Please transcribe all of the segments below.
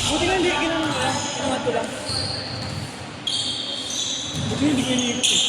Buti nga hindi ginanong lang. Ginawa ko lang. Buti hindi ko iniikot eh.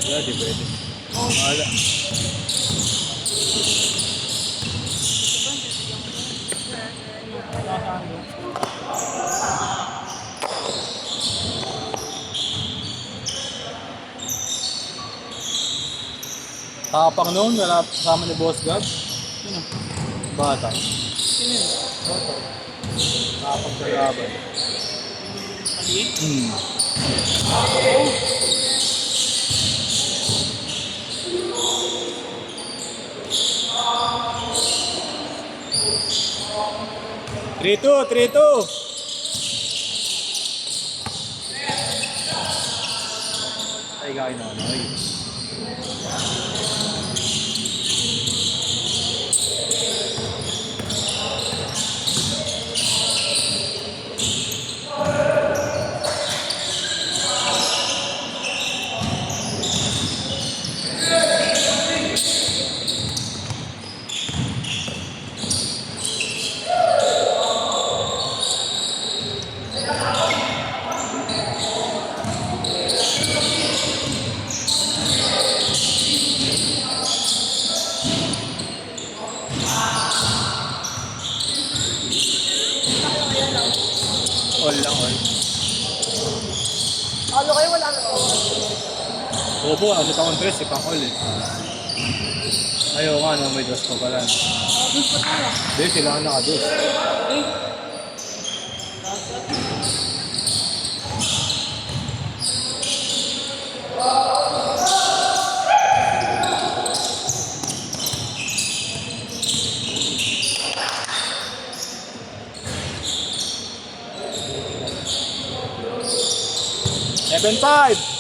Wala, di pwede. Wala. Tapang noon, wala kasama ni Boss Gab. Sino? Bata. Sino yun? Bata. Tapang sa laban. Maliit? Oo. 3-2, 3-2. Ay, gawin na ano. Ay. All lang, all. Halo kayo, wala na to. Opo, nasa taon 3, si Pang all eh. Ayaw nga, no, may dos pa pala. Doon pa tayo. Hindi, sila ang nakados. Eh. Seven, 5.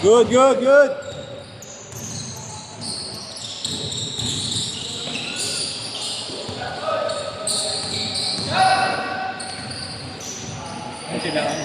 Good, good, good. Ano sila ano?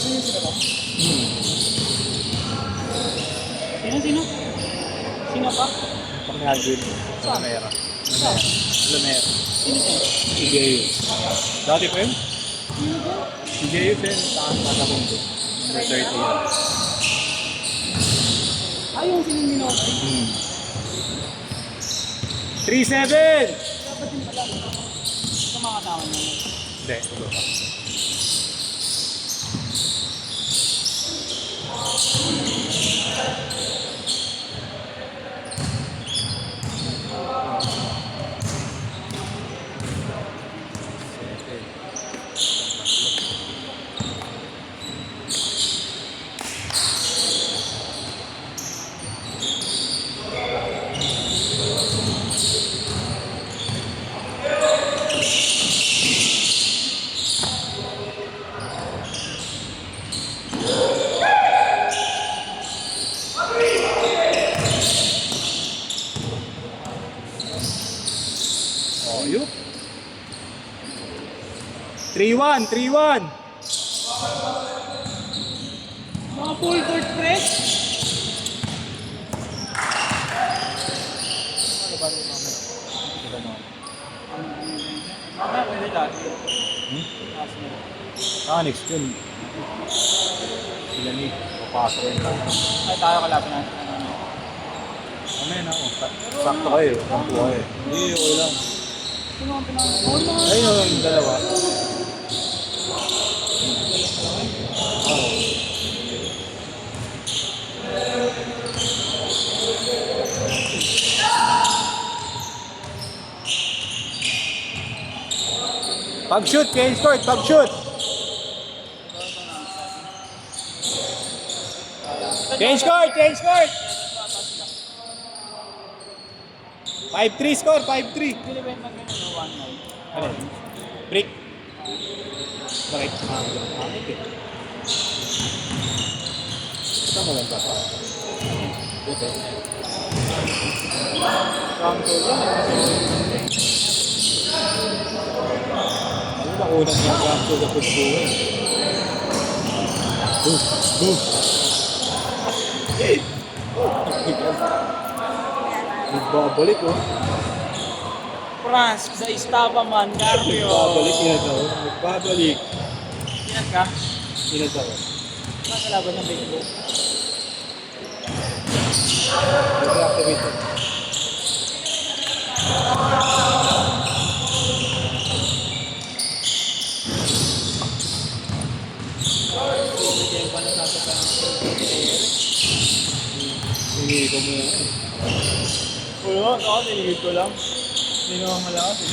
Hindi pala. Sino? Sino pa? Pang-Hagrid. Saan? Lumera. Saan? Lumera. Sino to? Si Jeyo. Dati pa yun? Sino to? Si Jeyo pa yun. Saan natakundo? Number 30 yan. Ay, yung siniminote. 3-7! Dapat din pala. Ito mga kasama niya. Hindi, iba pa. Oh, yun. 3-1, 3-1. Mga full court press. Ano ba naman mamaya? Ito ba naman? Mamaya pwede dati. Next yun. Sila ni papasok rin lang. Ay, tayo kalapin natin. Mamaya na ako. Sakto kayo. Sakto kayo. Hindi, okay lang. Sino ang pinag-goal? Ayun yung dalawa. Oo. Pag-shoot, Kane Court, pag-shoot! Change court! Change court! 5-3 score, 5-3. Pinibent ng ganun, no? 1-9. Ano? Break. Bakit? Bakit eh? Ito maganda pa. Ito. Ramsol lang. Ano ba unang nag-ramso sa football eh? Boom! Nagbabalik oh. France, sa Istava man, Carpio. Nagbabalik yun daw. Nagbabalik. Yan ka? Yun daw. Saan kalaban ng baseball? Nag-activate. Hindi pa nasasapan ng Hindi ko muna eh. Wala, ako niligid ko lang. Hindi naman malakas eh.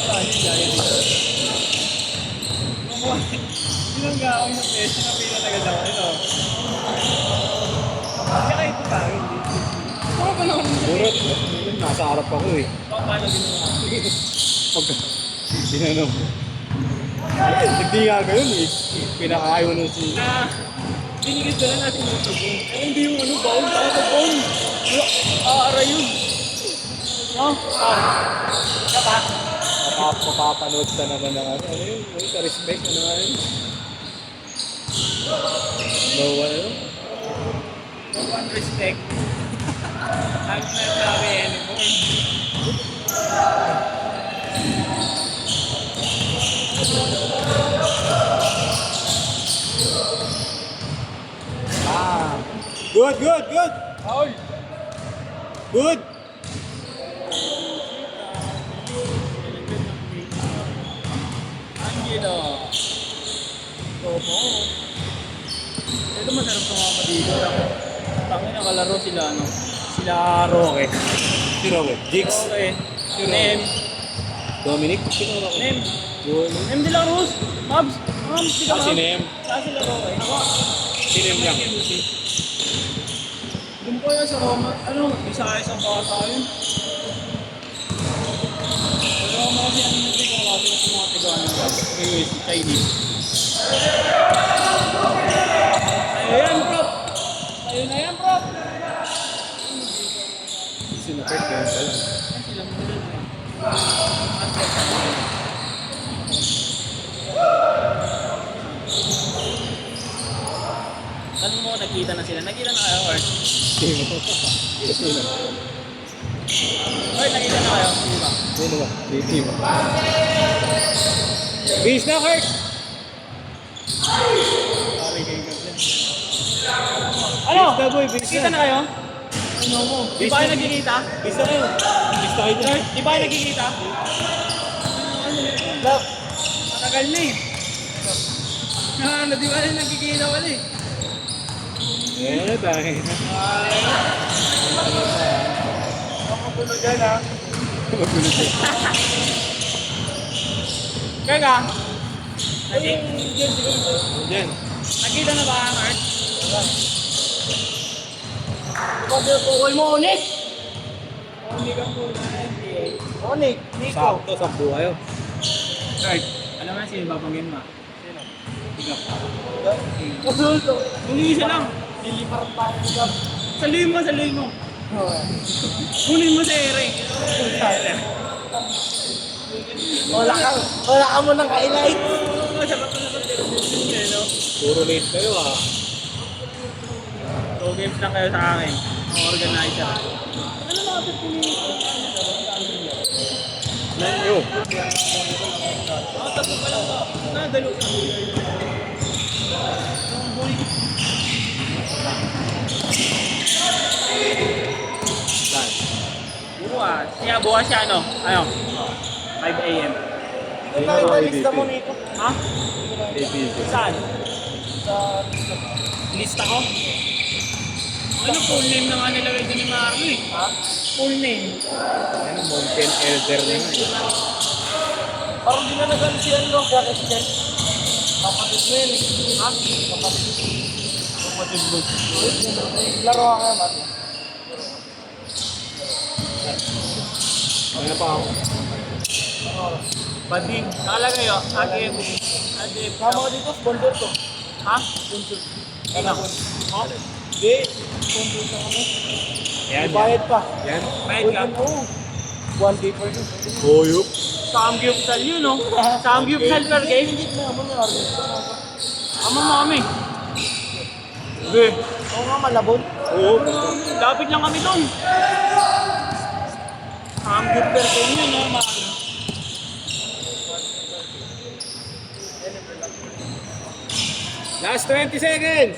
Wala, hindi gaya dito. Sinangga ako yung peso na pinatagal ako. Ito. Kaya ito pa, hindi. Ano pa naman yung Murot. Nasa harap ako eh. paano ginawa? Pag ginanong. Hindi nga ganun eh. Pinakaayaw nun si... Binigit ko lang natin yung tubo. Eh, hindi yung ano, baon. Tama sa baon. Aray yun. No? Ka ba? Mapapanood ka naman ng ano. Ano yun? Ano ka respect? Ano nga yun? No one ano? No one respect. I'm not sorry anymore. Good, good, good! Paul! Good! Angelo. Tomo. Ito masarap sumama dito. Tangin na kalaro sila ano. Sila Roque. Si Robert. Jigs. Roque. Nem. Dominic. Sino Roque? Nem. Yun. Nem de la Cruz. Mabs. Mabs. Di ka Ah, si Mabs? Nem. Saan sila Roque? Ako. Si Nem lang. Doon ko yan sa Roma. Ano? Isa kayo sa bata yun. Sa Roma kasi ano nito ko kasi sa mga tigawan ng US Chinese. Sa'yo yan, bro. Sa'yo na yan, bro. Sinapit ka yun pala. Ay, sila mo nila na yan. Tanong mo, nakita na sila. Nakita na kayo, or? Sino? Sino? Or, nakita na kayo? Di ba? Sino ba? Sino? Peace na, Kurt! Sorry kayo, Gabriel. Ano? Peace na, boy. Peace Nakita na. na kayo? Ano mo? Di ba kayo nagkikita? Peace na kayo. Peace na kayo dyan. Di ba kayo nagkikita? Love. Matagal na eh. Di ba kayo nagkikita wala eh? Eh, dahil. Makapunog yan ha. Magulo siya. Gaga. Diyan. Nakita na ba ang art? Pag-ukol mo ulit. Unik ang kulay. Unik. Nico. Sakto, sakto kayo. Art. Alam mo na sino babangin mo? Sino? Tigap. Kasulto. Yung isa lang. Niliparang tayo tigap. Saluhin mo, saluhin mo. Kunin mo sa ere. Wala ka mo ng highlight. Puro late kayo ah. 2 games lang kayo sa akin. Ang organizer. Nanyo. Tatlo pa lang ba? Nadalo ka. Saan? Bukas siya ano? 5 AM. Ito tayo talista mo nito. Ha? APC. Saan? Sa Lista ko? Ano full name na nga nilagay doon ni Marlo eh? ha? Full name. Ano, Mountain Elder na yun. Parang di na nagano si ano, kaya kasi yan. Kapatid mo yun eh. Ha? Kapatid mo. Laro ka kaya, Marlo. Ano pa ako? Bading. Nakalagay oh. Agim. Agim. Sama ka dito, sponsor to. Ha? Sponsor. Ano? Ha? Hindi. Sponsor sa kami. Yan, Bayad pa. yan. Bayad ka? Oo. 1 day per game. Boyup. Samgyupsal yun oh. Samgyupsal per game. Hindi na mo na. Ama mo kami. Hindi. Oo nga, malabon. Oo. Lapit lang kami doon. Samgyup per game yun oh. Last 20 seconds.